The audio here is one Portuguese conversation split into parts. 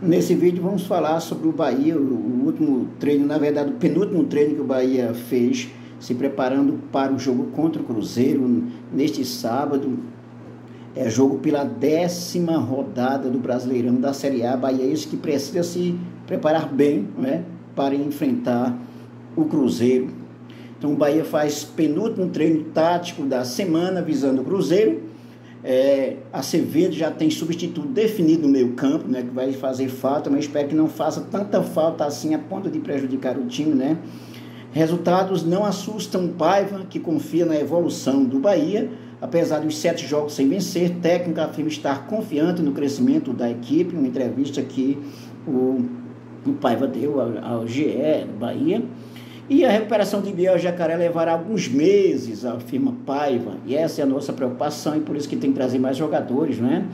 Nesse vídeo vamos falar sobre o Bahia, o último treino, na verdade o penúltimo treino que o Bahia fez, se preparando para o jogo contra o Cruzeiro neste sábado. É jogo pela 10ª rodada do Brasileirão da Série A. Bahia é isso que precisa se preparar bem, né, para enfrentar o Cruzeiro. Então o Bahia faz penúltimo treino tático da semana visando o Cruzeiro. Acevedo já tem substituto definido no meio campo, né, que vai fazer falta, mas espero que não faça tanta falta assim a ponto de prejudicar o time, né. Resultados não assustam o Paiva, que confia na evolução do Bahia. Apesar dos 7 jogos sem vencer, técnico afirma estar confiante no crescimento da equipe. Uma entrevista que o Paiva deu ao GE Bahia. E a recuperação de Biel Jacaré levará alguns meses, afirma Paiva. E essa é a nossa preocupação, e por isso que tem que trazer mais jogadores, né?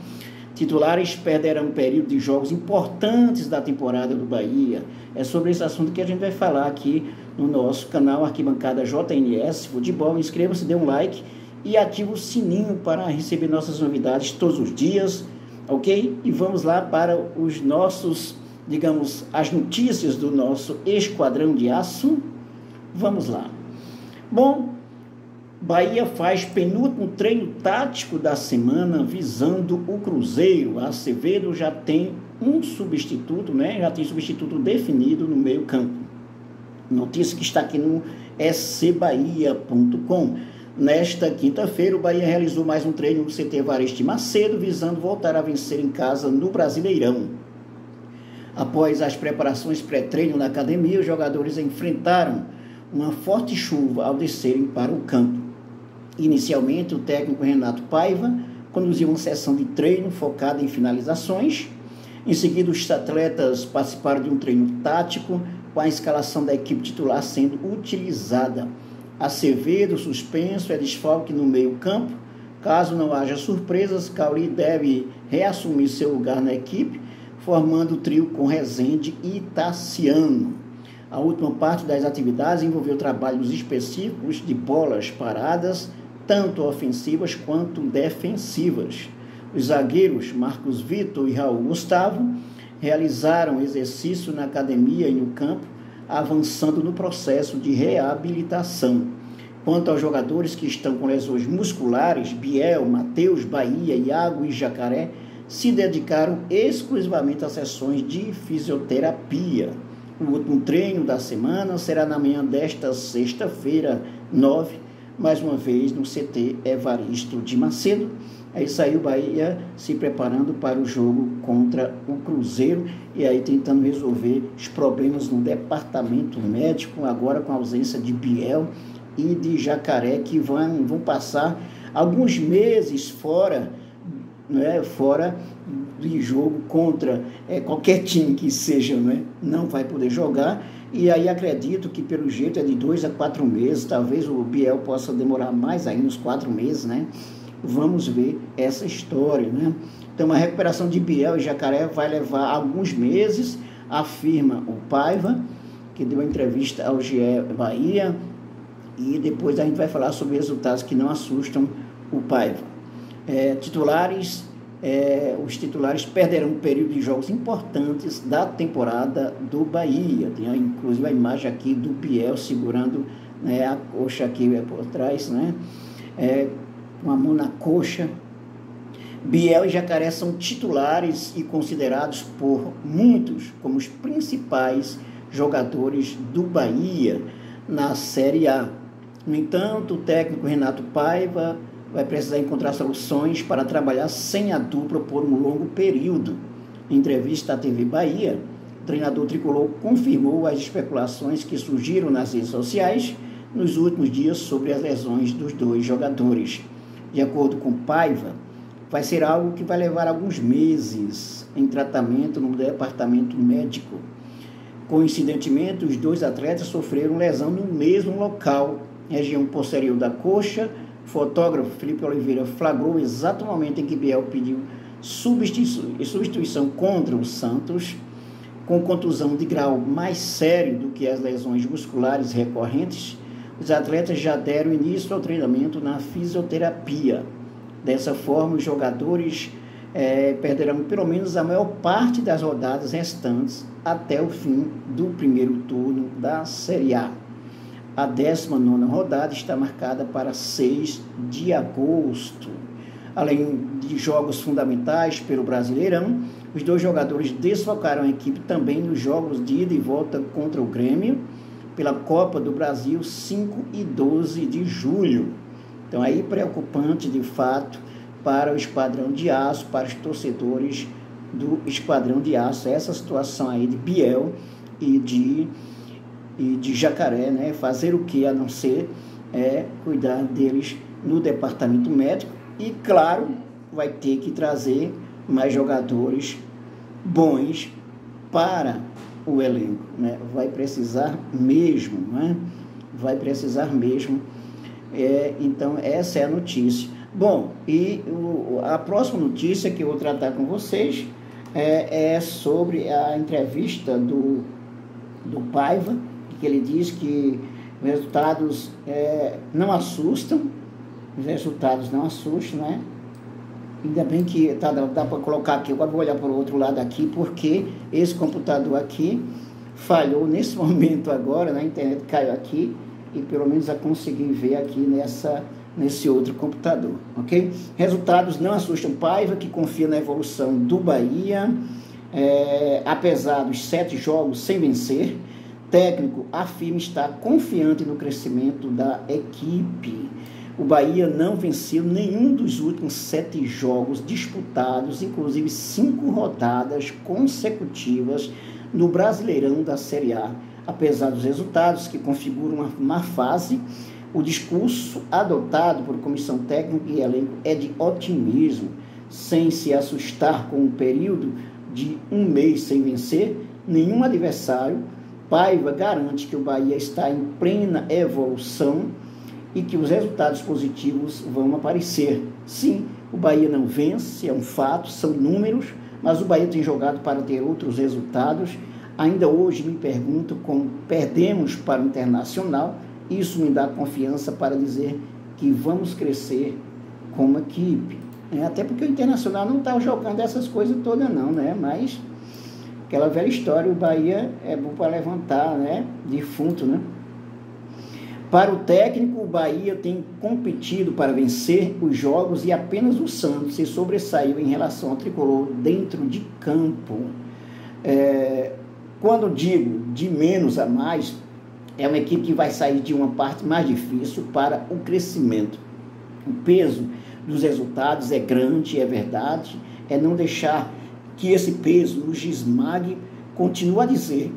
Titulares perderão um período de jogos importantes da temporada do Bahia. É sobre esse assunto que a gente vai falar aqui no nosso canal Arquibancada JNS Futebol. Inscreva-se, dê um like e ative o sininho para receber nossas novidades todos os dias, ok? E vamos lá para os nossos, digamos, as notícias do nosso Esquadrão de Aço. Vamos lá. Bom, Bahia faz penúltimo treino tático da semana visando o Cruzeiro. A Acevedo já tem um substituto, né? Já tem substituto definido no meio campo. Notícia que está aqui no scbahia.com. Nesta quinta-feira, o Bahia realizou mais um treino no CT Vareste Macedo, visando voltar a vencer em casa no Brasileirão. Após as preparações pré-treino na academia, os jogadores enfrentaram uma forte chuva ao descerem para o campo. Inicialmente, o técnico Renato Paiva conduziu uma sessão de treino focada em finalizações. Em seguida, os atletas participaram de um treino tático com a escalação da equipe titular sendo utilizada. Acevedo, suspenso, é desfalque no meio campo. Caso não haja surpresas, Cauli deve reassumir seu lugar na equipe, formando o trio com Rezende e Tassiano. A última parte das atividades envolveu trabalhos específicos de bolas paradas, tanto ofensivas quanto defensivas. Os zagueiros Marcos Vitor e Raul Gustavo realizaram exercício na academia e no campo, avançando no processo de reabilitação. Quanto aos jogadores que estão com lesões musculares, Biel, Matheus, Bahia, Iago e Jacaré se dedicaram exclusivamente a sessões de fisioterapia. O último treino da semana será na manhã desta sexta-feira, 9, mais uma vez no CT Evaristo de Macedo. Aí saiu o Bahia se preparando para o jogo contra o Cruzeiro e aí tentando resolver os problemas no departamento médico, agora com a ausência de Biel e de Jacaré, que vão passar alguns meses fora, né, fora de jogo contra qualquer time que seja, né, não vai poder jogar. E aí acredito que pelo jeito é de 2 a 4 meses, talvez o Biel possa demorar mais ainda, uns 4 meses, né? Vamos ver essa história, né? Então a recuperação de Biel e Jacaré vai levar alguns meses, afirma o Paiva, que deu uma entrevista ao GE Bahia, e depois a gente vai falar sobre resultados que não assustam o Paiva. Os titulares perderão um período de jogos importantes da temporada do Bahia. Tem inclusive a imagem aqui do Biel segurando, né, a coxa aqui por trás, né, com a mão na coxa. Biel e Jacaré são titulares e considerados por muitos como os principais jogadores do Bahia na Série A. No entanto, o técnico Renato Paiva vai precisar encontrar soluções para trabalhar sem a dupla por um longo período. Em entrevista à TV Bahia, o treinador tricolor confirmou as especulações que surgiram nas redes sociais nos últimos dias sobre as lesões dos dois jogadores. De acordo com Paiva, vai ser algo que vai levar alguns meses em tratamento no departamento médico. Coincidentemente, os dois atletas sofreram lesão no mesmo local, região posterior da coxa. O fotógrafo Felipe Oliveira flagrou exato o momento em que Biel pediu substituição contra o Santos, com contusão de grau mais sério do que as lesões musculares recorrentes. Os atletas já deram início ao treinamento na fisioterapia. Dessa forma, os jogadores perderão pelo menos a maior parte das rodadas restantes até o fim do primeiro turno da Série A. A 19ª rodada está marcada para 6 de agosto. Além de jogos fundamentais pelo Brasileirão, os 2 jogadores desfalcaram a equipe também nos jogos de ida e volta contra o Grêmio, pela Copa do Brasil, 5 e 12 de julho. Então, aí preocupante, de fato, para o Esquadrão de Aço, para os torcedores do Esquadrão de Aço, essa situação aí de Biel e de Jacaré, né? Fazer o que a não ser cuidar deles no departamento médico e, claro, vai ter que trazer mais jogadores bons para o elenco, né? Vai precisar mesmo, né? Vai precisar mesmo. Então, essa é a notícia. Bom, e a próxima notícia que eu vou tratar com vocês é sobre a entrevista do Paiva, que ele diz que os resultados não assustam, né? Ainda bem que dá para colocar aqui, agora vou olhar para o outro lado aqui, porque esse computador aqui falhou nesse momento agora, na internet caiu aqui, e pelo menos eu consegui ver aqui nesse outro computador, ok? Resultados não assustam Paiva, que confia na evolução do Bahia, apesar dos 7 jogos sem vencer. Técnico afirma estar confiante no crescimento da equipe. O Bahia não venceu nenhum dos últimos 7 jogos disputados, inclusive 5 rodadas consecutivas no Brasileirão da Série A. Apesar dos resultados que configuram uma má fase, o discurso adotado por comissão técnica e elenco é de otimismo, sem se assustar com um período de 1 mês sem vencer nenhum adversário. Paiva garante que o Bahia está em plena evolução e que os resultados positivos vão aparecer. Sim, o Bahia não vence, é um fato, são números, mas o Bahia tem jogado para ter outros resultados. Ainda hoje me pergunto como perdemos para o Internacional. Isso me dá confiança para dizer que vamos crescer como equipe. Até porque o Internacional não está jogando essas coisas todas não, né? Mas aquela velha história, o Bahia é bom para levantar, né? Defunto, né? Para o técnico, o Bahia tem competido para vencer os jogos e apenas o Santos se sobressaiu em relação ao tricolor dentro de campo. Quando digo de menos a mais, é uma equipe que vai sair de uma parte mais difícil para o crescimento. O peso dos resultados é grande, é verdade, é não deixar que esse peso nos esmague. Continuo a dizer,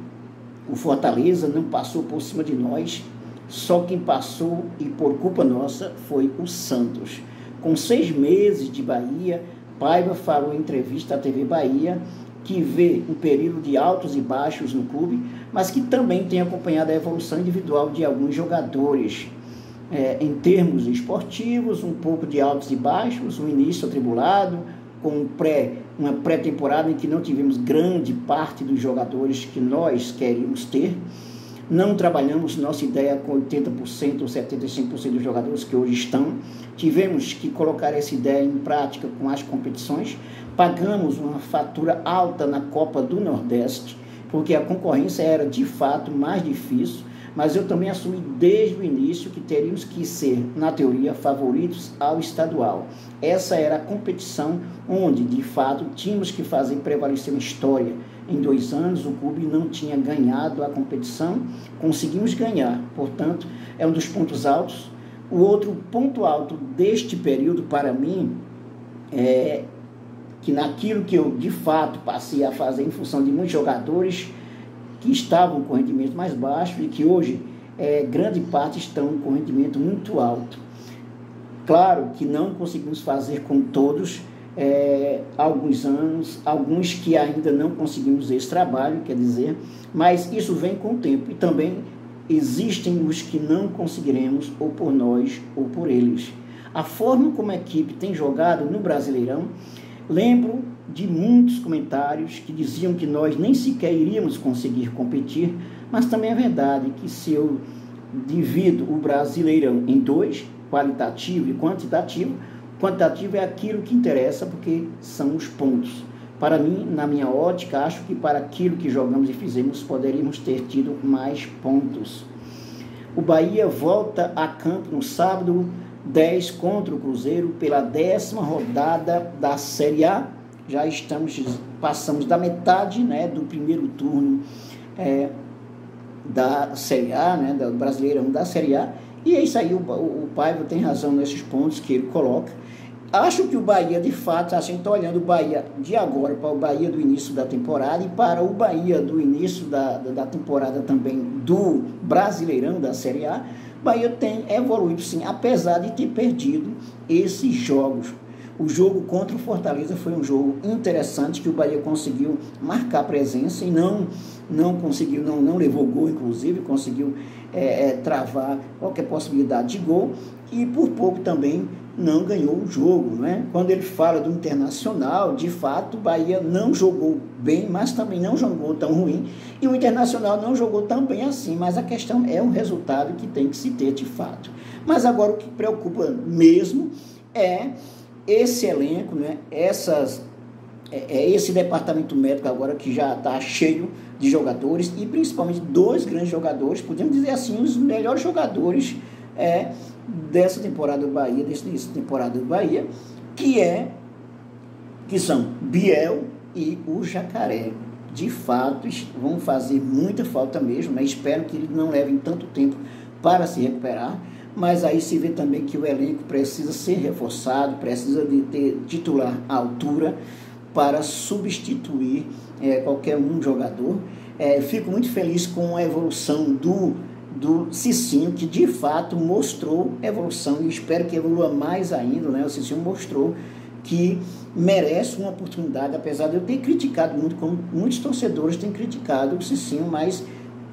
o Fortaleza não passou por cima de nós, só quem passou, e por culpa nossa, foi o Santos. Com 6 meses de Bahia, Paiva falou em entrevista à TV Bahia que vê um período de altos e baixos no clube, mas que também tem acompanhado a evolução individual de alguns jogadores. Em termos esportivos, um pouco de altos e baixos, um início atribulado, com uma pré-temporada em que não tivemos grande parte dos jogadores que nós queríamos ter. Não trabalhamos nossa ideia com 80% ou 75% dos jogadores que hoje estão. Tivemos que colocar essa ideia em prática com as competições. Pagamos uma fatura alta na Copa do Nordeste, porque a concorrência era de fato mais difícil, mas eu também assumi desde o início que teríamos que ser, na teoria, favoritos ao estadual. Essa era a competição onde, de fato, tínhamos que fazer prevalecer uma história. Em 2 anos, o clube não tinha ganhado a competição, conseguimos ganhar, portanto, é um dos pontos altos. O outro ponto alto deste período, para mim, é que naquilo que eu, de fato, passei a fazer em função de muitos jogadores que estavam com rendimento mais baixo e que hoje, grande parte, estão com rendimento muito alto. Claro que não conseguimos fazer com todos, alguns anos, alguns que ainda não conseguimos esse trabalho, quer dizer, mas isso vem com o tempo e também existem os que não conseguiremos, ou por nós ou por eles. A forma como a equipe tem jogado no Brasileirão, lembro de muitos comentários que diziam que nós nem sequer iríamos conseguir competir, mas também é verdade que se eu divido o Brasileirão em 2, qualitativo e quantitativo, Quantitativo é aquilo que interessa, porque são os pontos. Para mim, na minha ótica, acho que para aquilo que jogamos e fizemos, poderíamos ter tido mais pontos. O Bahia volta a campo no sábado 10 contra o Cruzeiro pela 10ª rodada da Série A. Já passamos da metade, né, do primeiro turno da Série A, né, do Brasileirão da Série A. E é isso aí, o Paiva tem razão nesses pontos que ele coloca. Acho que o Bahia, de fato, assim, estou olhando o Bahia de agora para o Bahia do início da temporada e para o Bahia do início da temporada também do Brasileirão da Série A, o Bahia tem evoluído sim, apesar de ter perdido esses jogos. O jogo contra o Fortaleza foi um jogo interessante, que o Bahia conseguiu marcar presença e não levou gol, inclusive, conseguiu travar qualquer possibilidade de gol e por pouco também não ganhou o jogo, né? Quando ele fala do Internacional, de fato, o Bahia não jogou bem, mas também não jogou tão ruim, e o Internacional não jogou tão bem assim, mas a questão é um resultado que tem que se ter de fato. Mas agora o que preocupa mesmo é esse elenco, né? Esse departamento médico agora que já está cheio de jogadores, e principalmente 2 grandes jogadores, podemos dizer assim, os melhores jogadores dessa temporada do Bahia, dessa temporada do Bahia, que são Biel e o Jacaré. De fato, vão fazer muita falta mesmo, né? Espero que eles não levem tanto tempo para se recuperar, mas aí se vê também que o elenco precisa ser reforçado, precisa de ter titular à altura para substituir qualquer jogador. Fico muito feliz com a evolução do Cicinho, que de fato mostrou evolução, e espero que evolua mais ainda, né? O Cicinho mostrou que merece uma oportunidade, apesar de eu ter criticado muito, como muitos torcedores têm criticado o Cicinho, mas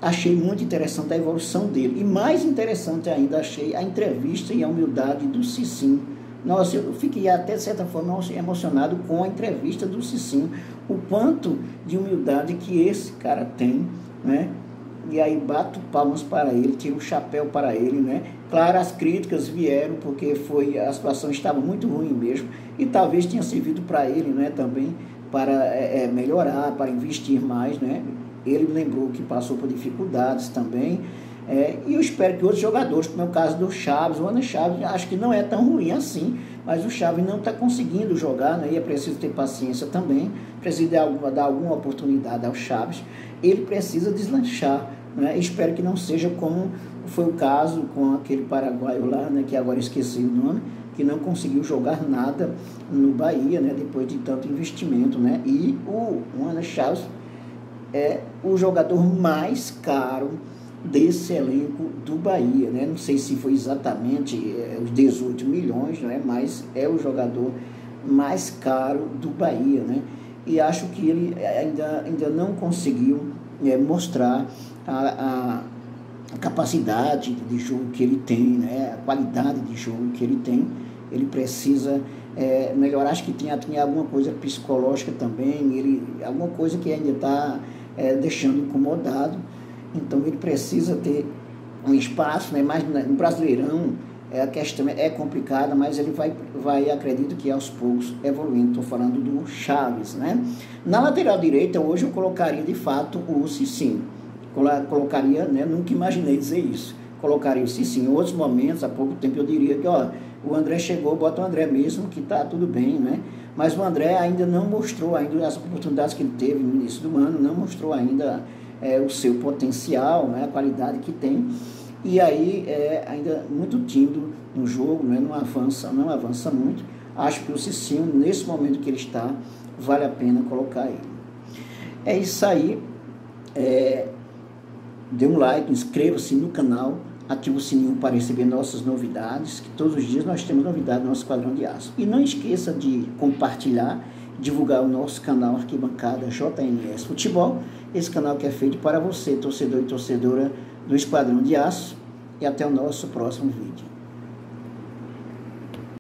achei muito interessante a evolução dele, e mais interessante ainda achei a entrevista e a humildade do Cicinho. Nossa, eu fiquei até de certa forma emocionado com a entrevista do Cicinho, o quanto de humildade que esse cara tem, né? E aí bato palmas para ele, tiro o chapéu para ele, né? Claro, as críticas vieram porque a situação estava muito ruim mesmo, e talvez tenha servido para ele, né, também para melhorar, para investir mais, né? Ele lembrou que passou por dificuldades também, e eu espero que outros jogadores, como é o caso do Chaves, o Ana Chaves, acho que não é tão ruim assim, mas o Chaves não está conseguindo jogar, né? E é preciso ter paciência também, precisa dar alguma oportunidade ao Chaves, ele precisa deslanchar, né? Espero que não seja como foi o caso com aquele paraguaio lá, né, que agora esqueci o nome, que não conseguiu jogar nada no Bahia, né, depois de tanto investimento, né? E o Ana Chaves é o jogador mais caro desse elenco do Bahia, né? Não sei se foi exatamente os 18 milhões, né? Mas é o jogador mais caro do Bahia, né? E acho que ele ainda não conseguiu mostrar a capacidade de jogo que ele tem, né? A qualidade de jogo que ele tem. Ele precisa melhorar, acho que tem alguma coisa psicológica também, alguma coisa que ainda está deixando incomodado, então ele precisa ter um espaço, né? Mas no Brasileirão a questão é complicada, mas ele vai, acredito que aos poucos, evoluindo. Estou falando do Chaves, né? Na lateral direita, hoje eu colocaria de fato o Cicinho, colocaria, né? Nunca imaginei dizer isso, colocaria o Cicinho. Em outros momentos, há pouco tempo, eu diria que o André chegou, bota o André mesmo, que está tudo bem, né? Mas o André ainda não mostrou, ainda as oportunidades que ele teve no início do ano, não mostrou ainda o seu potencial, né? A qualidade que tem. E aí ainda muito tímido no jogo, né? Não avança muito. Acho que o Cicinho, nesse momento que ele está, vale a pena colocar ele. É isso aí. Dê um like, inscreva-se no canal, ative o sininho para receber nossas novidades, que todos os dias nós temos novidade no nosso Esquadrão de Aço. E não esqueça de compartilhar, divulgar o nosso canal Arquibancada JNS Futebol, esse canal que é feito para você, torcedor e torcedora do Esquadrão de Aço, e até o nosso próximo vídeo.